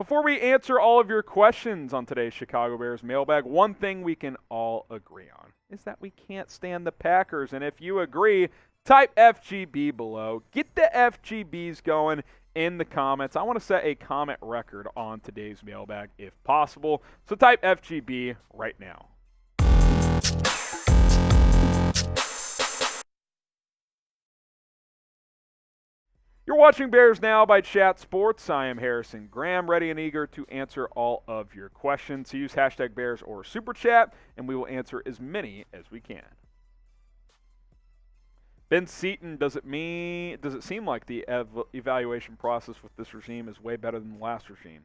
Before we answer all of your questions on today's Chicago Bears mailbag, one thing we can all agree on is that we can't stand the Packers. And if you agree, type FGB below. Get the FGBs going in the comments. I want to set a comment record on today's mailbag if possible. So type FGB right now. You're watching Bears Now by Chat Sports. I am Harrison Graham, ready and eager to answer all of your questions. So use hashtag Bears or Super Chat, and we will answer as many as we can. Ben Seaton, does it seem like the evaluation process with this regime is way better than the last regime?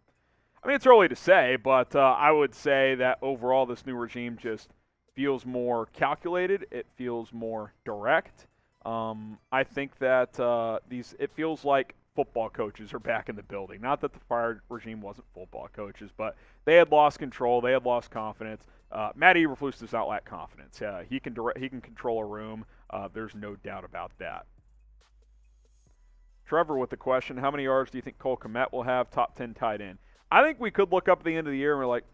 I mean, it's early to say, but I would say that overall this new regime just feels more calculated. It feels more direct. I think that it feels like football coaches are back in the building. Not that the prior regime wasn't football coaches, but they had lost control. They had lost confidence. Matt Eberflus does not lack confidence. He can control a room. There's no doubt about that. Trevor with the question, how many yards do you think Cole Kmet will have, top 10 tight end? I think we could look up at the end of the year and we're like,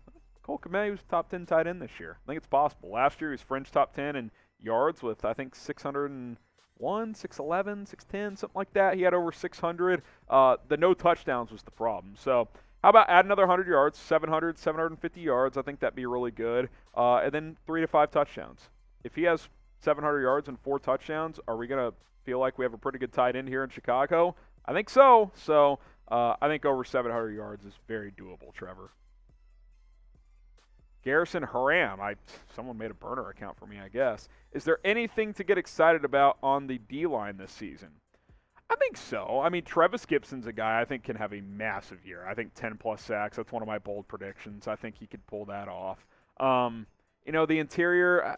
Cole Kmet was top 10 tight end this year. I think it's possible. Last year he was fringe top 10 in yards with, I think, 601, 611, 610, something like that. He had over 600. The no touchdowns was the problem. So how about add another 100 yards, 700, 750 yards? I think that'd be really good. And then 3 to 5 touchdowns. If he has 700 yards and 4 touchdowns, are we going to feel like we have a pretty good tight end here in Chicago? I think so. So I think over 700 yards is very doable, Trevor. Garrison Haram, someone made a burner account for me, I guess. Is there anything to get excited about on the D-line this season? I think so. I mean, Trevis Gibson's a guy I think can have a massive year. I think 10-plus sacks. That's one of my bold predictions. I think he could pull that off. The interior,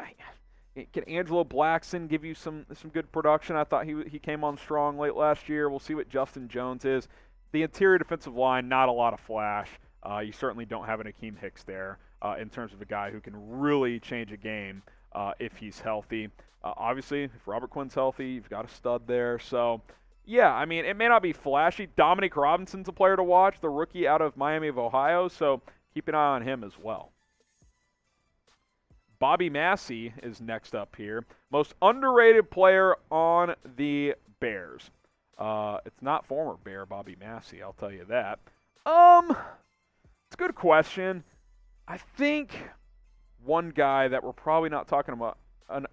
can Angelo Blackson give you some good production? I thought he came on strong late last year. We'll see what Justin Jones is. The interior defensive line, not a lot of flash. You certainly don't have an Akeem Hicks there in terms of a guy who can really change a game if he's healthy. Obviously, if Robert Quinn's healthy, you've got a stud there. So, yeah, I mean, it may not be flashy. Dominique Robinson's a player to watch, the rookie out of Miami of Ohio, so keep an eye on him as well. Bobby Massey is next up here. Most underrated player on the Bears. It's not former Bear Bobby Massey, I'll tell you that. It's a good question. I think one guy that we're probably not talking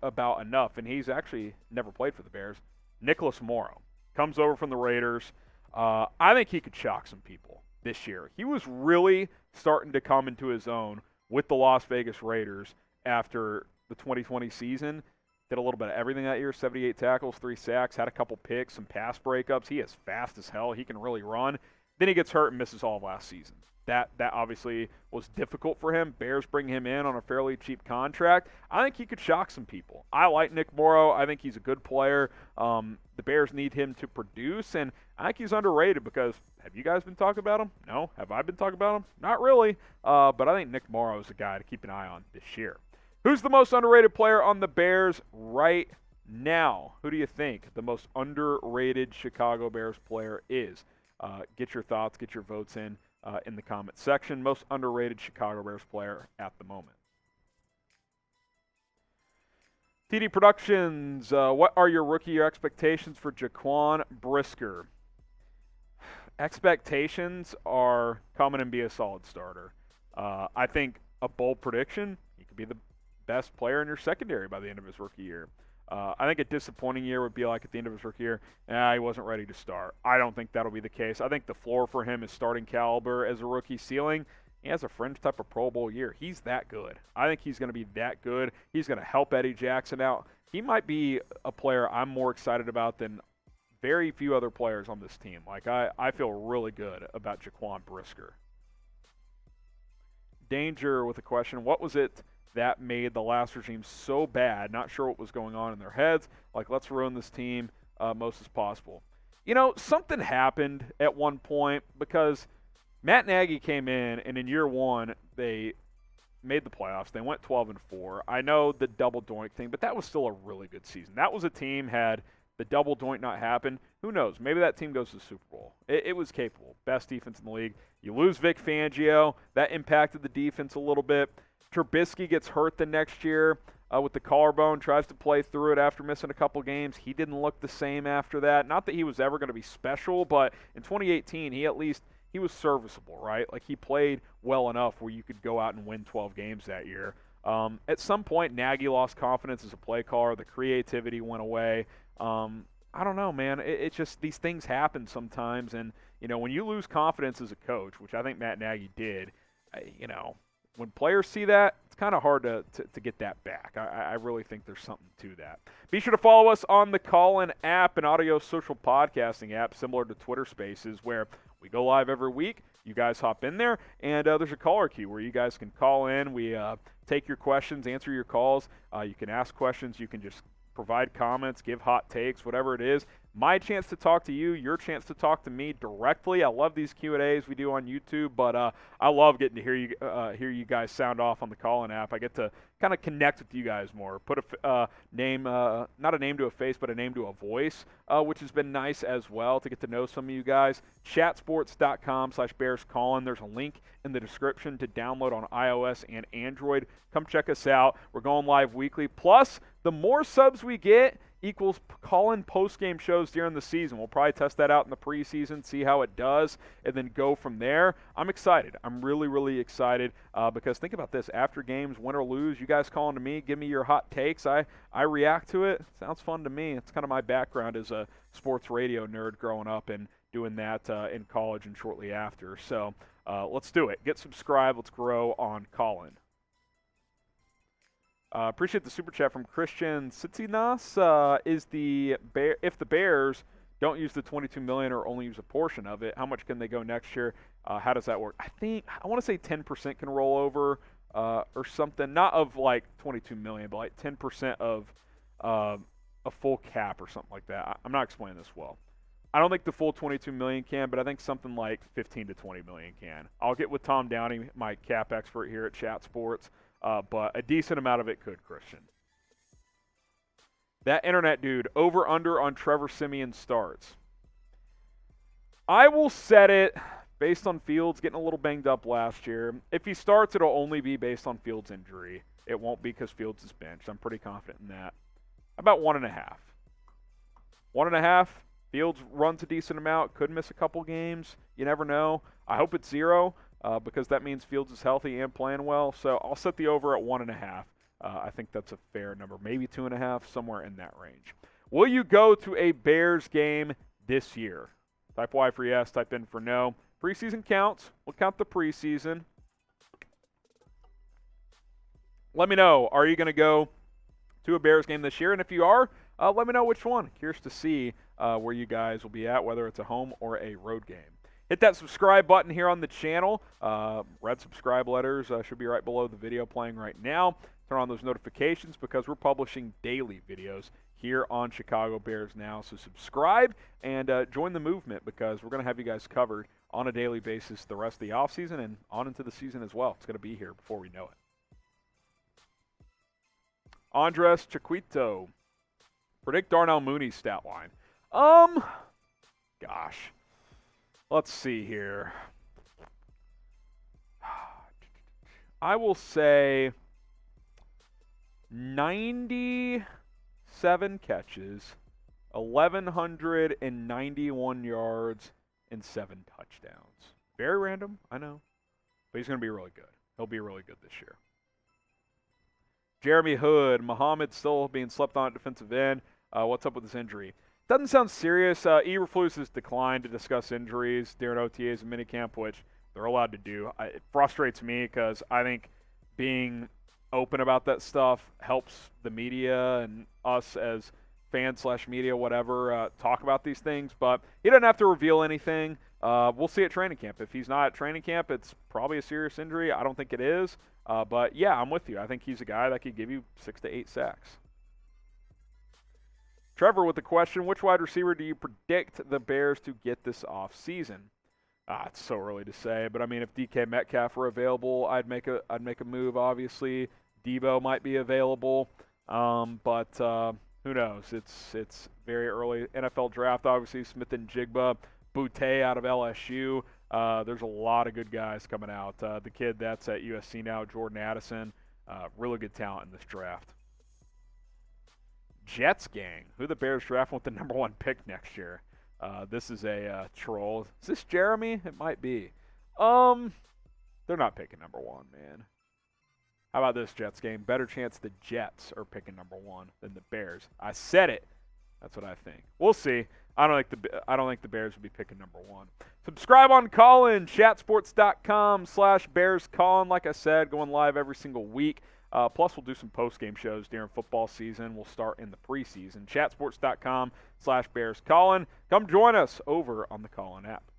about enough, and he's actually never played for the Bears, Nicholas Morrow. Comes over from the Raiders. I think he could shock some people this year. He was really starting to come into his own with the Las Vegas Raiders after the 2020 season. Did a little bit of everything that year, 78 tackles, 3 sacks, had a couple picks, some pass breakups. He is fast as hell. He can really run. Then he gets hurt and misses all of last season. That obviously was difficult for him. Bears bring him in on a fairly cheap contract. I think he could shock some people. I like Nick Morrow. I think he's a good player. The Bears need him to produce, and I think he's underrated because have you guys been talking about him? No. Have I been talking about him? Not really. But I think Nick Morrow is a guy to keep an eye on this year. Who's the most underrated player on the Bears right now? Who do you think the most underrated Chicago Bears player is? Get your thoughts, get your votes in the comment section. Most underrated Chicago Bears player at the moment. TD Productions, what are your rookie year expectations for Jaquan Brisker? Expectations are come in and be a solid starter. I think a bold prediction, he could be the best player in your secondary by the end of his rookie year. I think a disappointing year would be like at the end of his rookie year, he wasn't ready to start. I don't think that'll be the case. I think the floor for him is starting caliber as a rookie. Ceiling, he has a fringe type of Pro Bowl year. He's that good. I think he's going to be that good. He's going to help Eddie Jackson out. He might be a player I'm more excited about than very few other players on this team. Like, I feel really good about Jaquan Brisker. Danger with a question, what was it that made the last regime so bad? Not sure what was going on in their heads. Like, let's ruin this team most as possible. You know, something happened at one point because Matt Nagy came in, and in year one, they made the playoffs. They went 12-4. I know the double doink thing, but that was still a really good season. That was a team, had the double doink not happened, Who knows? Maybe that team goes to the Super Bowl. It was capable. Best defense in the league. You lose Vic Fangio. That impacted the defense a little bit. Trubisky gets hurt the next year with the collarbone, tries to play through it after missing a couple games. He didn't look the same after that. Not that he was ever going to be special, but in 2018, he was serviceable, right? Like, he played well enough where you could go out and win 12 games that year. At some point, Nagy lost confidence as a play caller. The creativity went away. I don't know, man. It's just these things happen sometimes. And, when you lose confidence as a coach, which I think Matt Nagy did, when players see that, it's kind of hard to get that back. I really think there's something to that. Be sure to follow us on the Callin app, an audio social podcasting app similar to Twitter Spaces, where we go live every week. You guys hop in there, and there's a caller queue where you guys can call in. We take your questions, answer your calls. You can ask questions. You can just provide comments, give hot takes, whatever it is. My chance to talk to you, your chance to talk to me directly. I love these Q&As we do on YouTube, but I love getting to hear you guys sound off on the Callin app. I get to kind of connect with you guys more, put a name, not a name to a face, but a name to a voice, which has been nice as well to get to know some of you guys. Chatsports.com/BearsCallin. There's a link in the description to download on iOS and Android. Come check us out. We're going live weekly. Plus, the more subs we get equals call-in post-game shows during the season. We'll probably test that out in the preseason, see how it does, and then go from there. I'm excited. I'm really, really excited because think about this. After games, win or lose, you guys calling to me, give me your hot takes. I react to it. Sounds fun to me. It's kind of my background as a sports radio nerd growing up and doing that in college and shortly after. So let's do it. Get subscribed. Let's grow on Callin. Appreciate the super chat from Christian Sitsinas. If the Bears don't use the $22 million or only use a portion of it, how much can they go next year? How does that work? I want to say 10% can roll over or something. Not of like $22 million, but like 10% of a full cap or something like that. I'm not explaining this well. I don't think the full $22 million can, but I think something like $15 to $20 million can. I'll get with Tom Downey, my cap expert here at Chat Sports. But a decent amount of it could, Christian. That internet dude, over-under on Trevor Semian starts. I will set it based on Fields getting a little banged up last year. If he starts, it'll only be based on Fields' injury. It won't be because Fields is benched. I'm pretty confident in that. About 1.5. 1.5. Fields runs a decent amount. Could miss a couple games. You never know. I hope it's 0. Because that means Fields is healthy and playing well. So I'll set the over at 1.5. I think that's a fair number. Maybe 2.5, somewhere in that range. Will you go to a Bears game this year? Type Y for yes, type N for no. Preseason counts. We'll count the preseason. Let me know. Are you going to go to a Bears game this year? And if you are, let me know which one. Curious to see where you guys will be at, whether it's a home or a road game. Hit that subscribe button here on the channel. Red subscribe letters should be right below the video playing right now. Turn on those notifications because we're publishing daily videos here on Chicago Bears Now. So subscribe and join the movement because we're going to have you guys covered on a daily basis the rest of the offseason and on into the season as well. It's going to be here before we know it. Andres Chiquito. Predict Darnell Mooney's stat line. Gosh. Let's see here. I will say 97 catches, 1,191 yards, and 7 touchdowns. Very random, I know. But he's going to be really good. He'll be really good this year. Jeremy Hood. Muhammad still being slept on at defensive end. What's up with his injury? Doesn't sound serious. Eberflus has declined to discuss injuries during OTAs and minicamp, which they're allowed to do. It frustrates me because I think being open about that stuff helps the media and us as fans/media, whatever, talk about these things. But he doesn't have to reveal anything. We'll see at training camp. If he's not at training camp, it's probably a serious injury. I don't think it is. But, yeah, I'm with you. I think he's a guy that could give you 6 to 8 sacks. Trevor with the question, which wide receiver do you predict the Bears to get this offseason? It's so early to say, but I mean, if DK Metcalf were available, I'd make a move. Obviously, Debo might be available, but who knows? It's very early NFL draft, obviously. Smith and Jigba, Boutte out of LSU. There's a lot of good guys coming out. The kid that's at USC now, Jordan Addison, really good talent in this draft. Jets gang. Who the Bears drafting with the number 1 pick next year? This is a troll. Is this Jeremy? It might be. They're not picking number 1, man. How about this, Jets game? Better chance the Jets are picking number 1 than the Bears. I said it. That's what I think. We'll see. I don't think the Bears will be picking number 1. Subscribe on Callin, chatsports.com/BearsCallin. Like I said, going live every single week. Plus, we'll do some post-game shows during football season. We'll start in the preseason. Chatsports.com/BearsCallin. Come join us over on the Callin app.